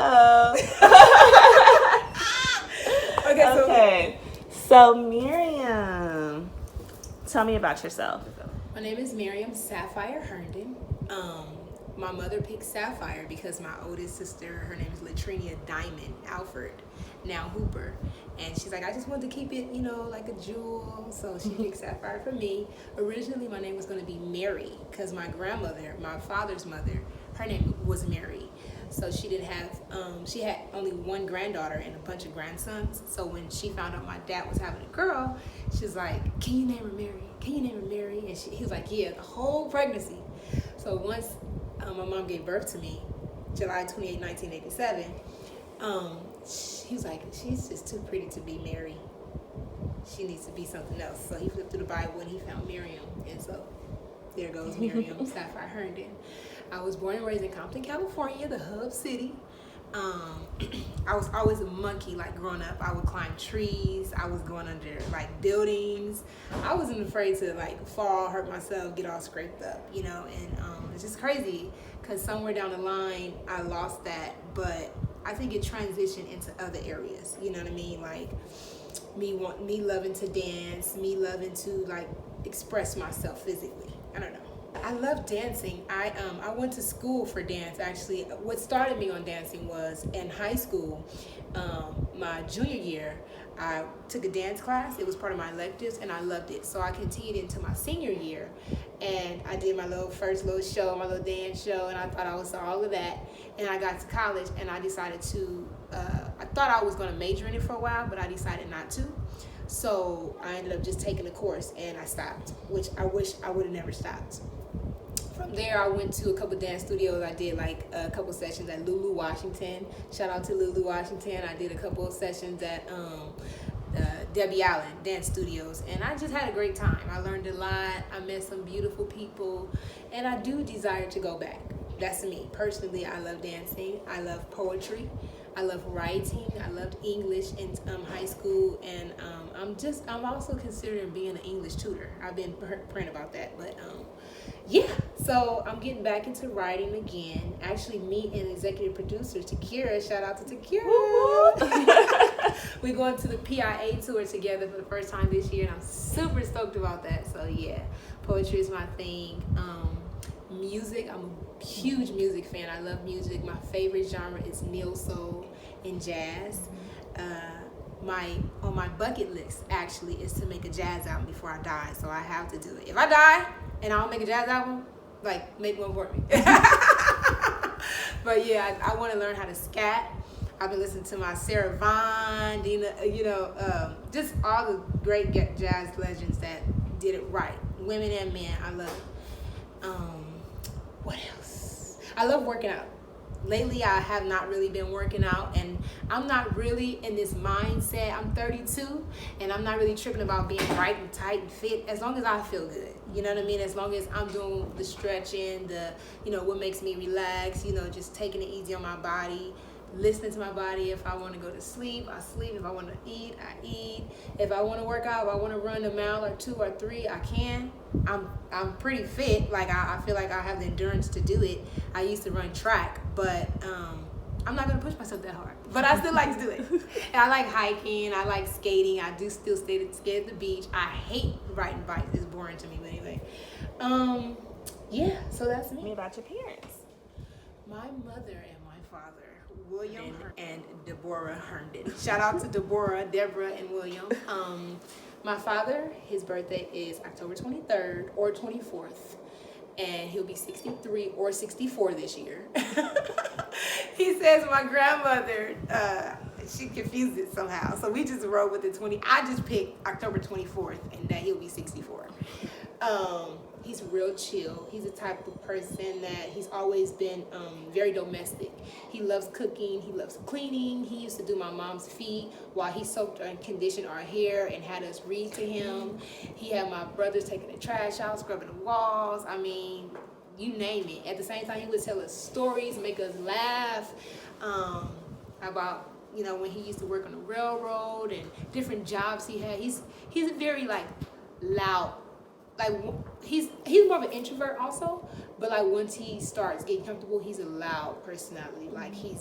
Hello. Okay. So Miriam, tell me about yourself. My name is Miriam Sapphire Herndon. My mother picked Sapphire because my oldest sister, her name is Latrinia Diamond Alford, now Hooper. And she's like, I just wanted to keep it, like a jewel. So she picked Sapphire for me. Originally, my name was going to be Mary because my grandmother, my father's mother, her name was Mary. So she didn't have, she had only one granddaughter and a bunch of grandsons. So when she found out my dad was having a girl, she was like, can you name her Mary? Can you name her Mary? And he was like, yeah, the whole pregnancy. So once my mom gave birth to me, July 28, 1987, he was like, she's just too pretty to be Mary. She needs to be something else. So he flipped through the Bible and he found Miriam. And so there goes Miriam Sapphire Herndon. I was born and raised in Compton, California, the hub city. I was always a monkey, like growing up. I would climb trees. I was going under like buildings. I wasn't afraid to like fall, hurt myself, get all scraped up, and it's just crazy because somewhere down the line I lost that, but I think it transitioned into other areas. You know what I mean? Like me loving to dance, me loving to like express myself physically. I don't know. I love dancing. I went to school for dance, actually. What started me on dancing was in high school, my junior year, I took a dance class. It was part of my electives, and I loved it. So I continued into my senior year, and I did my first little show, my little dance show, and I thought I was all of that. And I got to college, and I decided to, I thought I was going to major in it for a while, but I decided not to. So I ended up just taking the course, and I stopped, which I wish I would have never stopped. From there, I went to a couple dance studios. I did like a couple sessions at Lulu Washington. Shout out to Lulu Washington. I did a couple of sessions at Debbie Allen Dance Studios, and I just had a great time. I learned a lot. I met some beautiful people, and I do desire to go back. That's me. Personally, I love dancing. I love poetry. I love writing. I loved English in high school, and I'm also considering being an English tutor. I've been praying about that, but yeah. So I'm getting back into writing again. Actually, me and executive producer Takira. Shout out to Takira. We're going to the PIA tour together for the first time this year, and I'm super stoked about that. So yeah, poetry is my thing. Music, I'm a huge music fan. I love music. My favorite genre is neo soul and jazz. On my bucket list actually is to make a jazz album before I die. So I have to do it. If I die and I don't make a jazz album, like make one for me. But yeah, I want to learn how to scat. I've been listening to my Sarah Vaughan, Dina, just all the great jazz legends that did it right. Women and men, I love it. What else? I love working out. Lately, I have not really been working out, and I'm not really in this mindset. I'm 32, and I'm not really tripping about being right and tight and fit, as long as I feel good. You know what I mean? As long as I'm doing the stretching, what makes me relax, just taking it easy on my body, listening to my body. If I want to go to sleep, I sleep. If I want to eat, I eat. If I want to work out, if I want to run a mile or 2 or 3, I can. I'm pretty fit. Like I feel like I have the endurance to do it. I used to run track, but I'm not gonna push myself that hard. But I still like to do it. And I like hiking. I like skating. I do still skate at the beach. I hate riding bikes. It's boring to me. But anyway, yeah. So that's me. Tell me about your parents. My mother and my father, William and Deborah Herndon. Shout out to Deborah, Deborah, and William. My father, his birthday is October 23rd or 24th, and he'll be 63 or 64 this year. He says my grandmother, she confused it somehow, so we just rolled with the 20. I just picked October 24th, and that he'll be 64. He's real chill. He's the type of person that he's always been very domestic. He loves cooking. He loves cleaning. He used to do my mom's feet while he soaked and conditioned our hair and had us read to him. He had my brothers taking the trash out, scrubbing the walls. I mean, you name it. At the same time, he would tell us stories, make us laugh about, when he used to work on the railroad and different jobs he had. He's a very, loud like he's more of an introvert also, but like once he starts getting comfortable, he's a loud personality. Like he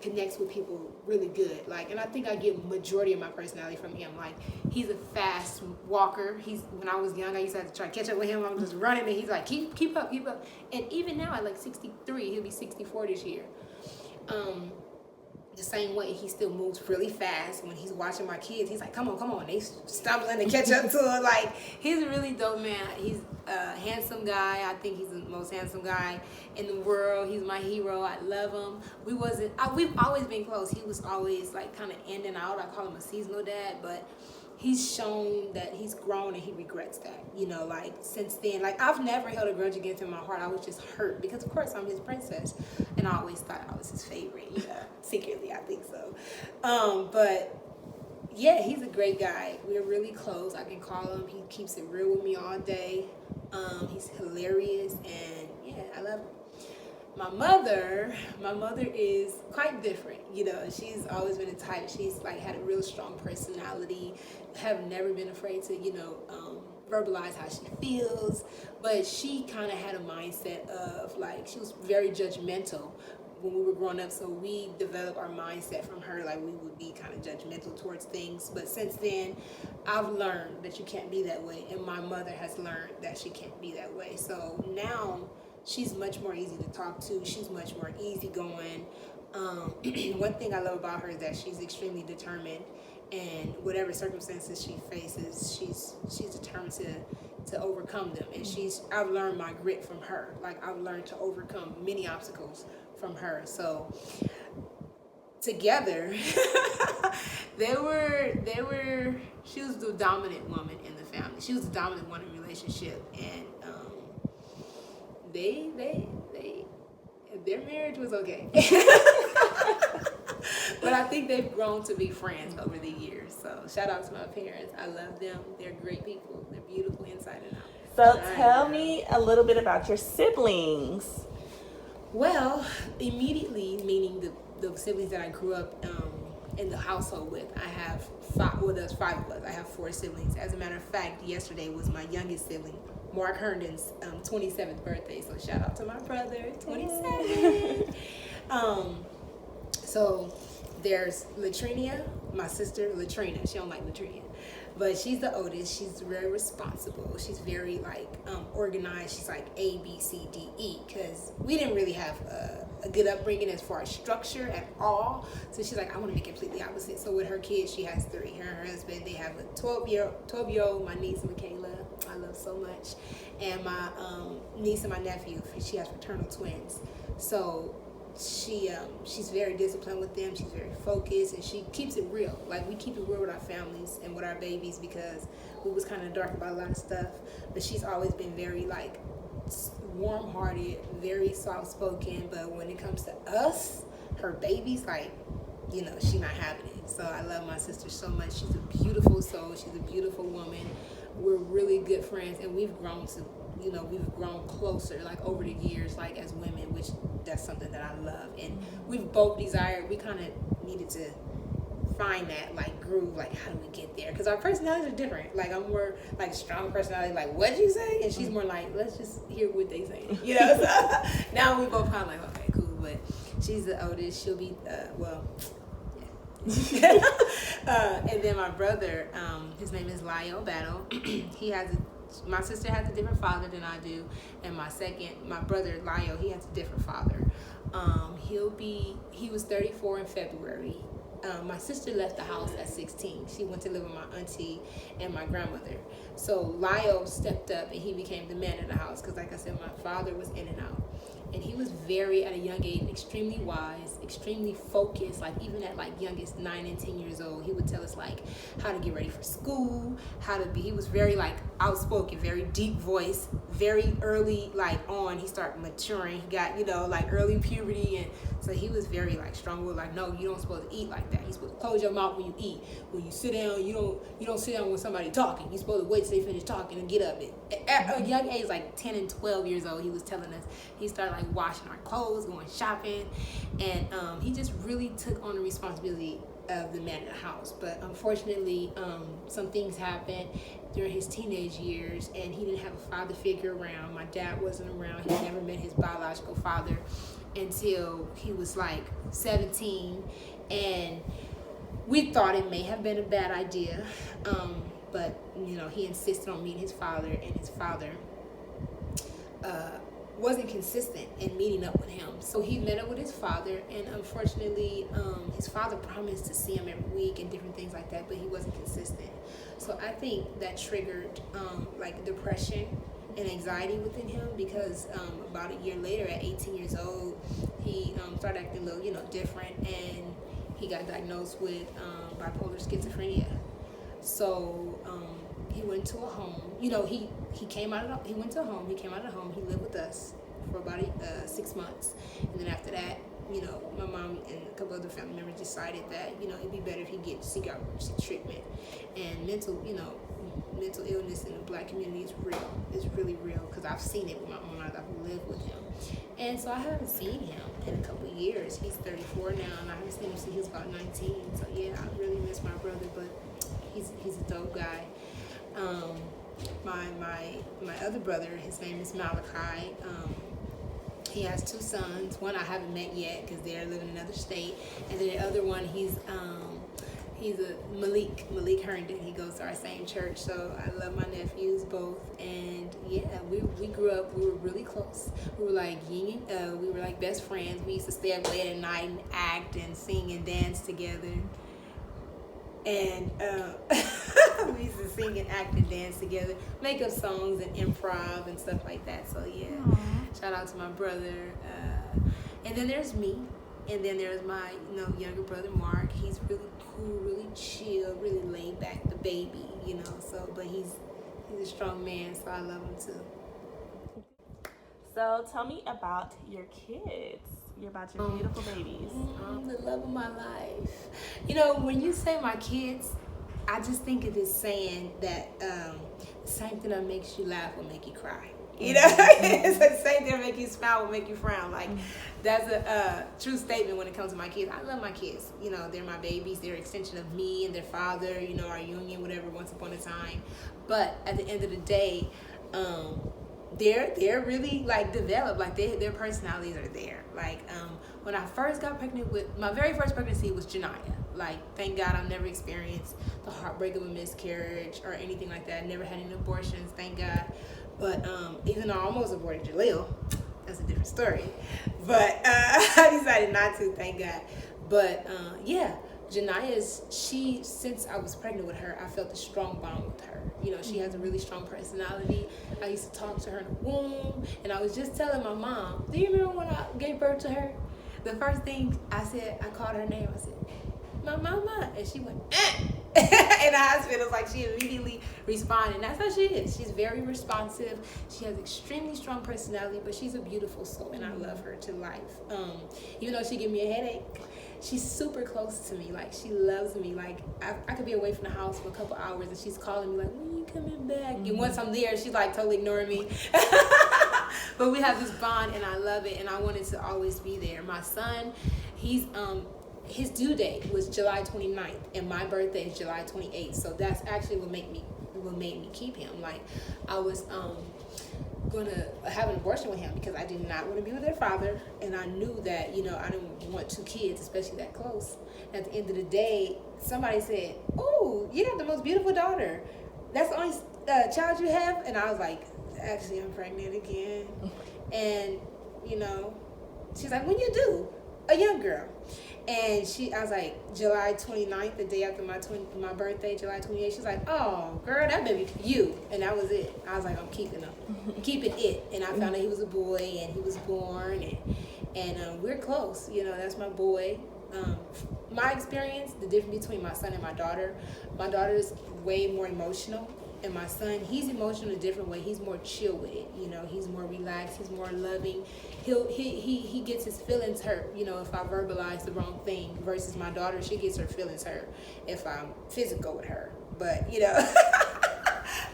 connects with people really good. Like, and I think I get majority of my personality from him. Like, he's a fast walker. When I was young, I used to have to try to catch up with him. I'm just running, and he's like, keep up. And even now, at like 63, he'll be 64 this year. The same way, he still moves really fast. When he's watching my kids, he's like, come on. They stumbling to catch up to him. Like, he's a really dope man. He's a handsome guy. I think he's the most handsome guy in the world. He's my hero. I love him. We've always been close. He was always like kind of in and out. I call him a seasonal dad, but he's shown that he's grown and he regrets that. You know, like since then, like I've never held a grudge against him in my heart. I was just hurt because of course I'm his princess, and I always thought I was his favorite. Yeah, secretly I think so. But yeah, he's a great guy. We're really close. I can call him. He keeps it real with me all day. He's hilarious, and yeah, I love him. My mother is quite different. You know, she's always been a type. She's like had a real strong personality. Have never been afraid to, verbalize how she feels. But she kind of had a mindset of like, she was very judgmental when we were growing up. So we developed our mindset from her. Like we would be kind of judgmental towards things. But since then, I've learned that you can't be that way. And my mother has learned that she can't be that way. So now, she's much more easy to talk to. She's much more easygoing. One thing I love about her is that she's extremely determined, and whatever circumstances she faces, she's determined to overcome them. And I've learned my grit from her. Like I've learned to overcome many obstacles from her. So together, she was the dominant woman in the family. She was the dominant one in relationship, and their marriage was okay. But I think they've grown to be friends over the years. So shout out to my parents. I love them. They're great people. They're beautiful inside and out. So tell me a little bit about your siblings. Well, immediately, meaning the siblings that I grew up in the household with, I have five. Well, there's five of us. I have four siblings. As a matter of fact, yesterday was my youngest sibling, Mark Herndon's 27th birthday. So shout out to my brother, 27. So there's Latrinia, my sister Latrina. She don't like Latrina, but she's the oldest. She's very responsible. She's very like organized. She's like A, B, C, D, E, because we didn't really have a good upbringing as far as structure at all. So she's like, I want to make it completely opposite. So with her kids, she has three. Her and her husband, they have a 12-year-old, my niece Michaela, I love so much, and my niece and my nephew. She has fraternal twins. So she's very disciplined with them. She's very focused, and she keeps it real. Like we keep it real with our families and with our babies, because we was kind of dark about a lot of stuff. But she's always been very like warm-hearted, very soft-spoken. But when it comes to us, her babies, like, she's not having it. So I love my sister so much. She's a beautiful soul. She's a beautiful woman. We're really good friends, and we've grown to, we've grown closer, like over the years, like as women, which that's something that I love. And we've both desired, we kind of needed to find that like groove, like how do we get there? Because our personalities are different. Like I'm more like strong personality, like what'd you say? And she's more like, let's just hear what they say. So now we both kind of like, okay, cool. But she's the oldest. She'll be, and then my brother, his name is Lyle Battle. My sister has a different father than I do, and my brother Lyle, he has a different father. He was 34 in February. My sister left the house at 16. She went to live with my auntie and my grandmother. So Lyle stepped up and he became the man of the house, because like I said, my father was in and out. And he was very, at a young age, extremely wise, extremely focused. Like even at like youngest 9 and 10 years old, he would tell us like how to get ready for school, he was very like outspoken, very deep voice, very early like on, he started maturing. He got, like early puberty. And so he was very like strong with like, no, you don't supposed to eat like that. You're supposed to close your mouth when you eat. When you sit down, you don't sit down when somebody talking. You're supposed to wait till they finish talking and get up. At a young age, like 10 and 12 years old, he was telling us, he started like washing our clothes, going shopping, and he just really took on the responsibility of the man in the house. But unfortunately, some things happened during his teenage years, and he didn't have a father figure around. My dad wasn't around. He never met his biological father until he was like 17, and we thought it may have been a bad idea, but he insisted on meeting his father, and his father wasn't consistent in meeting up with him. So he met up with his father, and unfortunately, his father promised to see him every week and different things like that, but he wasn't consistent. So I think that triggered like depression and anxiety within him, because about a year later, at 18 years old, he started acting a little, different, and he got diagnosed with bipolar schizophrenia. So he went to a home. He came out of he went to a home. He came out of the home. He lived with us for about 6 months, and then after that, my mom and a couple other family members decided that it'd be better if he seek out treatment. And mental illness in the Black community is real. It's really real, because I've seen it with my own eyes. I've lived with him, and so I haven't seen him in a couple of years. He's 34 now, and I haven't seen him since he was about 19. So yeah, I really miss my brother, but he's a dope guy. My other brother, his name is Malachi. He has 2 sons. One I haven't met yet because they're living in another state, and then the other one, he's a Malik Herndon. He goes to our same church, so I love my nephews both. And yeah, we grew up. We were really close. We were like we were like best friends. We used to stay up late at night and act and sing and dance together. And we used to sing and act and dance together, make up songs and improv and stuff like that. So yeah, shout out to my brother. And then there's me, and then there's my younger brother Mark. He's really cool, really chill, really laid back, the baby, So, but he's a strong man, so I love him too. So tell me about your kids. About your beautiful babies. The love of my life. When you say my kids, I just think of this saying that the same thing that makes you laugh will make you cry. It's the same thing that makes you smile will make you frown. Like, that's a true statement when it comes to my kids. I love my kids. They're my babies. They're an extension of me and their father, our union, whatever, once upon a time. But at the end of the day, they're really like developed, like their personalities are there. Like when I first got pregnant with my very first pregnancy was Janiyah. Like, thank God I've never experienced the heartbreak of a miscarriage or anything like that. I never had any abortions, thank God. But even though I almost aborted Jaleel, that's a different story. But I decided not to, thank God. But yeah, Janiyah's, since I was pregnant with her, I felt a strong bond with her. She has a really strong personality. I used to talk to her in the womb, and I was just telling my mom, do you remember when I gave birth to her? The first thing I said, I called her name, I said, my mama, and she went, in the hospital. Like, she immediately responded. And that's how she is. She's very responsive. She has extremely strong personality, but she's a beautiful soul, and I love her to life. Even though she give me a headache, she's super close to me. Like, she loves me. Like, I could be away from the house for a couple hours, and she's calling me like, when you coming back? And once I'm there, she's like totally ignoring me. But we have this bond, and I love it, and I wanted to always be there. My son, his due date was July 29th, and my birthday is July 28th. So that's actually what made me keep him. Like, I was gonna have an abortion with him because I did not want to be with their father, and I knew that I didn't want 2 kids, especially that close. At the end of the day, somebody said, "Oh, you have the most beautiful daughter. That's the only child you have?" And I was like, "Actually, I'm pregnant again." And she's like, "When you do?" A young girl. And I was like, July 29th, the day after my birthday, July 28th, she's like, "Oh, girl, that baby for you." And that was it. I was like, I'm keeping him. I'm keeping it. And I found out he was a boy, and he was born, and we're close. That's my boy. My experience, the difference between my son and my daughter is way more emotional. And my son, he's emotional in a different way. He's more chill with it. He's more relaxed. He's more loving. He gets his feelings hurt, if I verbalize the wrong thing, versus my daughter, she gets her feelings hurt if I'm physical with her. But,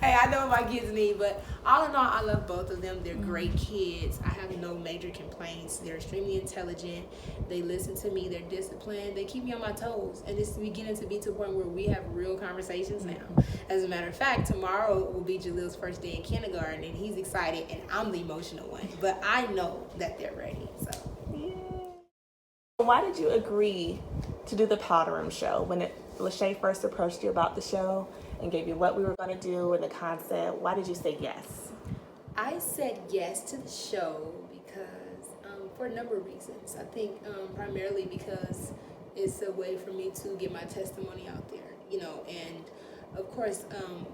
Hey, I know what my kids need, but all in all, I love both of them. They're great kids. I have no major complaints. They're extremely intelligent. They listen to me. They're disciplined. They keep me on my toes. And it's beginning to be to a point where we have real conversations now. As a matter of fact, tomorrow will be Jalil's first day in kindergarten, and he's excited, and I'm the emotional one. But I know that they're ready. So. Yeah. Why did you agree to do the Powder Room show when Lachey first approached you about the show and gave you what we were going to do and the concept? Why did you say yes? I said yes to the show because for a number of reasons. I think primarily because it's a way for me to get my testimony out there, and of course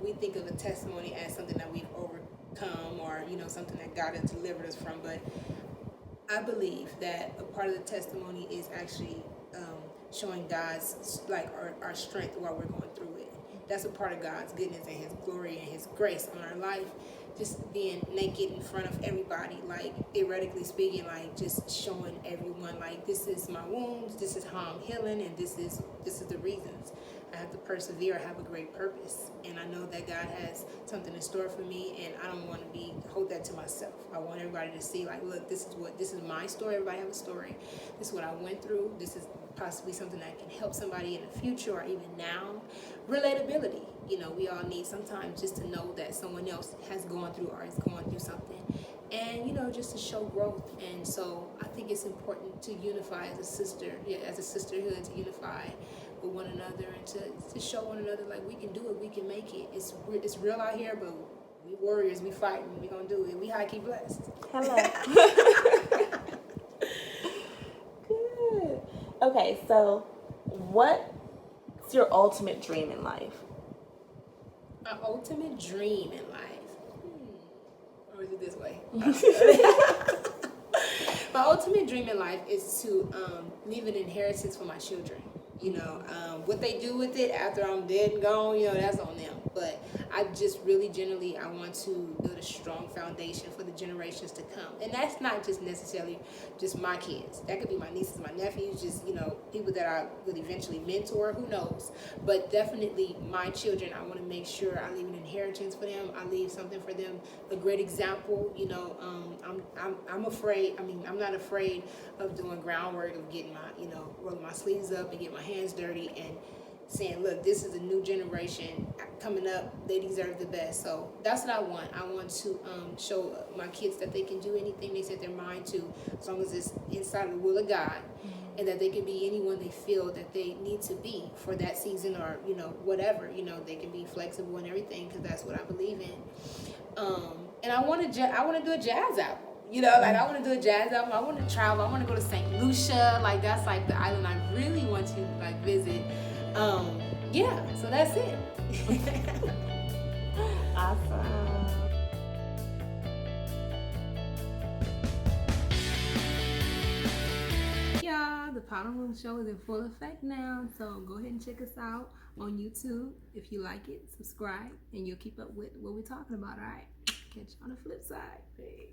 we think of a testimony as something that we've overcome or, something that God has delivered us from, but I believe that a part of the testimony is actually showing God's, our strength while we're going through it. That's a part of God's goodness and His glory and His grace on our life. Just being naked in front of everybody, theoretically speaking, just showing everyone, this is my wounds, this is how I'm healing, and this is the reasons. I have to persevere. I have a great purpose, and I know that God has something in store for me, and I don't want to hold that to myself. I want everybody to see, look, this is my story. Everybody have a story. This is what I went through. This is possibly something that can help somebody in the future or even now. Relatability. We all need sometimes just to know that someone else has gone through or is going through something, and just to show growth. And so I think it's important to unify as a sisterhood, to unify with one another and to show one another we can do it, we can make it. It's real out here, but we warriors, we fighting, we gonna do it. We high key blessed. Hello. Good. Okay, so what's your ultimate dream in life? My ultimate dream in life? Or is it this way? My ultimate dream in life is to leave an inheritance for my children. What they do with it after I'm dead and gone, that's on them. But I just really generally, I want to build a strong foundation for the generations to come. And that's not just necessarily just my kids. That could be my nieces, my nephews, just, people that I will eventually mentor, who knows. But definitely my children, I want to make sure I leave an inheritance for them. I leave something for them, a great example. I'm afraid, I'm not afraid of doing groundwork, of getting my, rolling my sleeves up and get my hands dirty and saying, look, this is a new generation coming up. They deserve the best. So that's what I want. I want to show my kids that they can do anything they set their mind to, as long as it's inside the will of God, and that they can be anyone they feel that they need to be for that season or, whatever. They can be flexible and everything, because that's what I believe in. And I want to do a jazz album. I want to do a jazz album. I want to travel. I want to go to St. Lucia. That's the island I really want to visit. So that's it. Awesome. Y'all, the Powder Room show is in full effect now, so go ahead and check us out on YouTube. If you like it, subscribe, and you'll keep up with what we're talking about. All right, catch you on the flip side. Hey.